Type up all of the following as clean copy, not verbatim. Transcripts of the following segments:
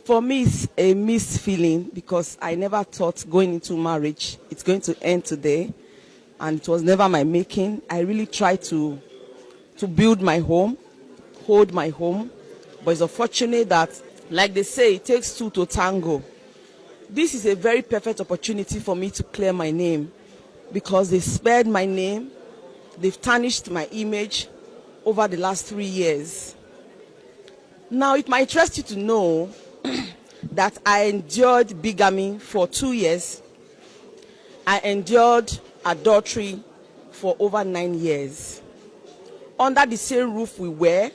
For me, it's a mixed feeling because I never thought going into marriage, it's going to end today. And it was never my making. I really tried to build my home, hold my home. But it's unfortunate that, like they say, it takes two to tango. This is a very perfect opportunity for me to clear my name because they spared my name. They've tarnished my image over the last 3 years. Now, it might interest you to know that I endured bigamy for 2 years. I endured adultery for over 9 years. Under the same roof we were,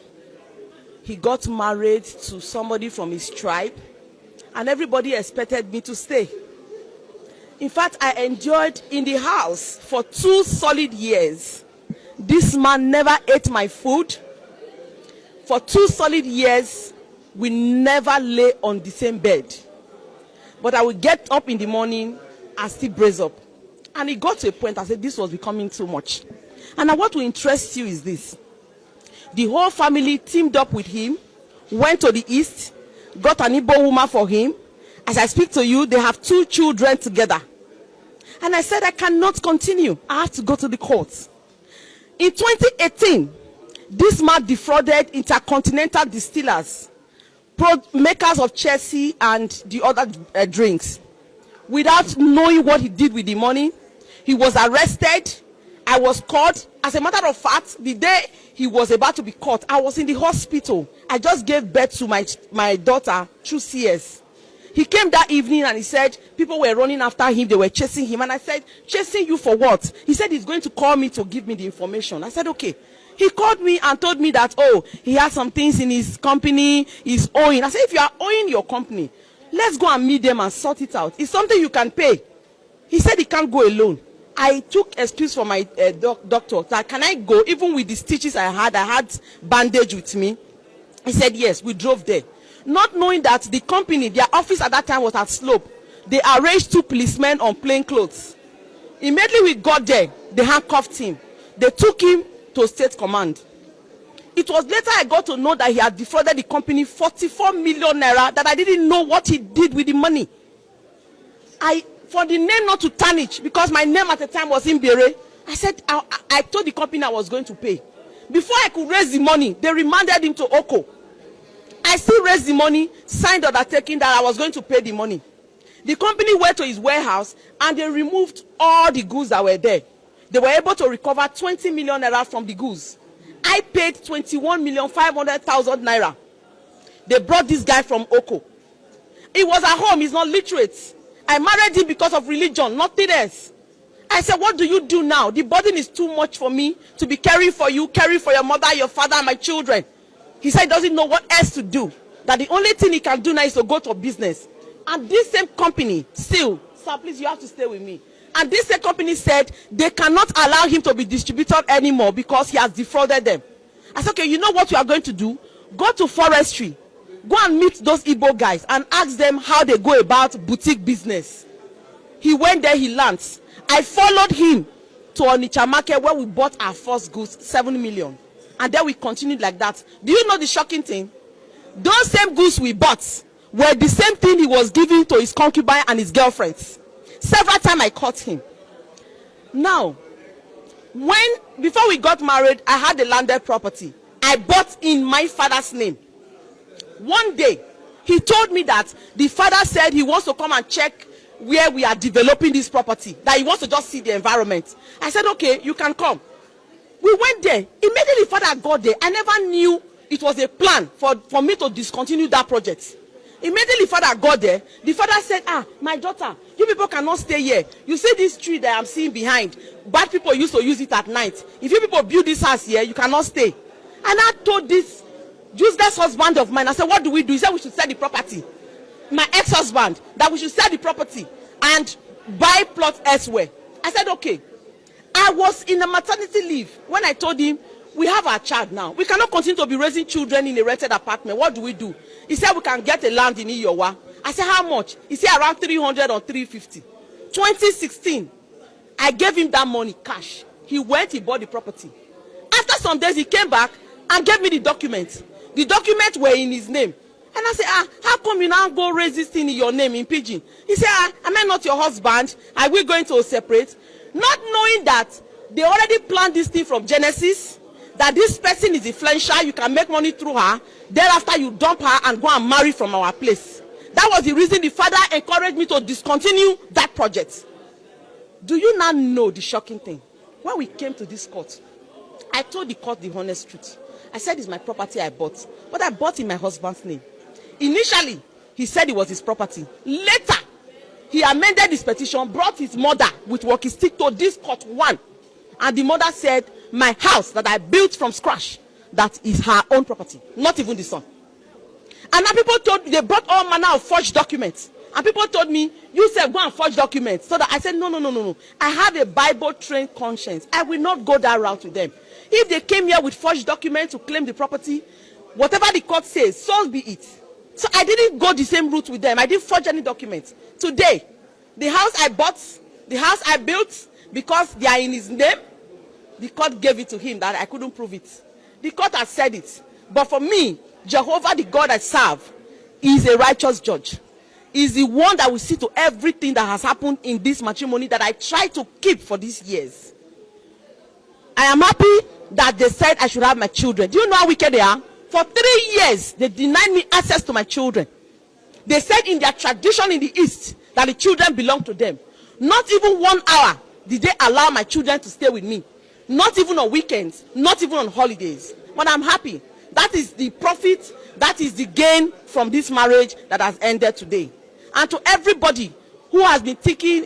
he got married to somebody from his tribe, and everybody expected me to stay. In fact, I endured in the house for 2 solid years. This man never ate my food. For 2 solid years, we never lay on the same bed. But I would get up in the morning and still brace up. And it got to a point I said this was becoming too much. And now what will interest you is this. The whole family teamed up with him, went to the east, got an Igbo woman for him. As I speak to you, they have 2 children together. And I said I cannot continue. I have to go to the courts. In 2018, this man defrauded Intercontinental Distillers, makers of Chelsea and the other drinks. Without knowing what he did with the money, he was arrested. I was caught. As a matter of fact, the day he was about to be caught, I was in the hospital. I just gave birth to my daughter through CS. He came that evening and he said people were running after him. They were chasing him. And I said, chasing you for what? He said he's going to call me to give me the information. I said, okay. He called me and told me that, oh, he has some things in his company he's owing. I said, if you are owing your company, let's go and meet them and sort it out. It's something you can pay. He said he can't go alone. I took excuse from my doctor that can I go even with the stitches I had bandage with me. He said yes. We drove there. Not knowing that the company, their office at that time was at Slope. They arranged 2 policemen on plain clothes. Immediately we got there, they handcuffed him. They took him to State Command. It was later I got to know that he had defrauded the company 44 million naira, that I didn't know what he did with the money. For the name not to tarnish, because my name at the time was Imbere, I said, I told the company I was going to pay. Before I could raise the money, they remanded him to Oko. I still raised the money, signed the undertaking that I was going to pay the money. The company went to his warehouse and they removed all the goods that were there. They were able to recover 20 million naira from the goods. I paid 21,500,000 naira. They brought this guy from Oko. He was at home, he's not literate. I married him because of religion, nothing else. I said, what do you do now? The burden is too much for me to be caring for you, caring for your mother, your father, and my children. He said he doesn't know what else to do. That the only thing he can do now is to go to business. And this same company, still, sir, please, you have to stay with me. And this same company said they cannot allow him to be distributed anymore because he has defrauded them. I said, okay, you know what you are going to do? Go to forestry. Go and meet those Igbo guys and ask them how they go about boutique business. He went there, he learned. I followed him to Onitsha market where we bought our first goods, 7 million. And then we continued like that. Do you know the shocking thing? Those same goods we bought were the same thing he was giving to his concubine and his girlfriends. Several times I caught him. Now, before we got married, I had a landed property. I bought in my father's name. One day, he told me that the father said he wants to come and check where we are developing this property, that he wants to just see the environment. I said, okay, you can come. We went there. Immediately father got there. I never knew it was a plan for me to discontinue that project. Immediately father got there. The father said, my daughter, you people cannot stay here. You see this tree that I'm seeing behind? Bad people used to use it at night. If you people build this house here, you cannot stay. And I told this useless husband of mine, I said, what do we do? He said we should sell the property. My ex-husband, that we should sell the property and buy plots elsewhere. I said, okay. I was in a maternity leave when I told him, we have our child now. We cannot continue to be raising children in a rented apartment. What do we do? He said, we can get a land in Iyowa. I said, how much? He said, around 300 or 350. 2016, I gave him that money, cash. He went, he bought the property. After some days, he came back and gave me the documents. The documents were in his name. And I said, how come you now go raise this thing in your name in pidgin? He said, am I not your husband? Are we going to separate? Not knowing that they already planned this thing from Genesis, that this person is influential, you can make money through her. Thereafter, you dump her and go and marry from our place. That was the reason the father encouraged me to discontinue that project. Do you now know the shocking thing? When we came to this court, I told the court the honest truth. I said it's my property I bought, but I bought in my husband's name. Initially, he said it was his property. Later, he amended his petition, brought his mother with walkie stick to this court one. And the mother said, my house that I built from scratch, that is her own property, not even the son. And now people told me, they brought all manner of forged documents. And people told me, you said go and forge documents. So that I said, no. I have a Bible-trained conscience. I will not go that route with them. If they came here with forged documents to claim the property, whatever the court says, so be it. So I didn't go the same route with them. I didn't forge any documents. Today, the house I bought, the house I built, because they are in his name, the court gave it to him that I couldn't prove it. The court has said it. But for me, Jehovah, the God I serve, is a righteous judge. Is the one that will see to everything that has happened in this matrimony that I try to keep for these years. I am happy that they said I should have my children. Do you know how wicked they are? For 3 years, they denied me access to my children. They said in their tradition in the East that the children belong to them. Not even 1 hour did they allow my children to stay with me. Not even on weekends, not even on holidays. But I'm happy. That is the profit, that is the gain from this marriage that has ended today. And to everybody who has been thinking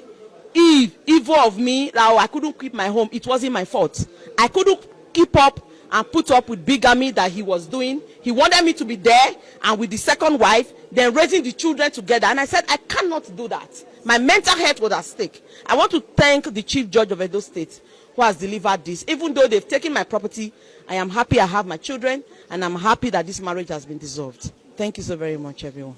evil of me, that I couldn't keep my home, it wasn't my fault. I couldn't keep up and put up with bigamy that he was doing. He wanted me to be there and with the second wife, then raising the children together. And I said, I cannot do that. My mental health was at stake. I want to thank the Chief Judge of Edo State who has delivered this. Even though they've taken my property, I am happy I have my children, and I'm happy that this marriage has been dissolved. Thank you so very much, everyone.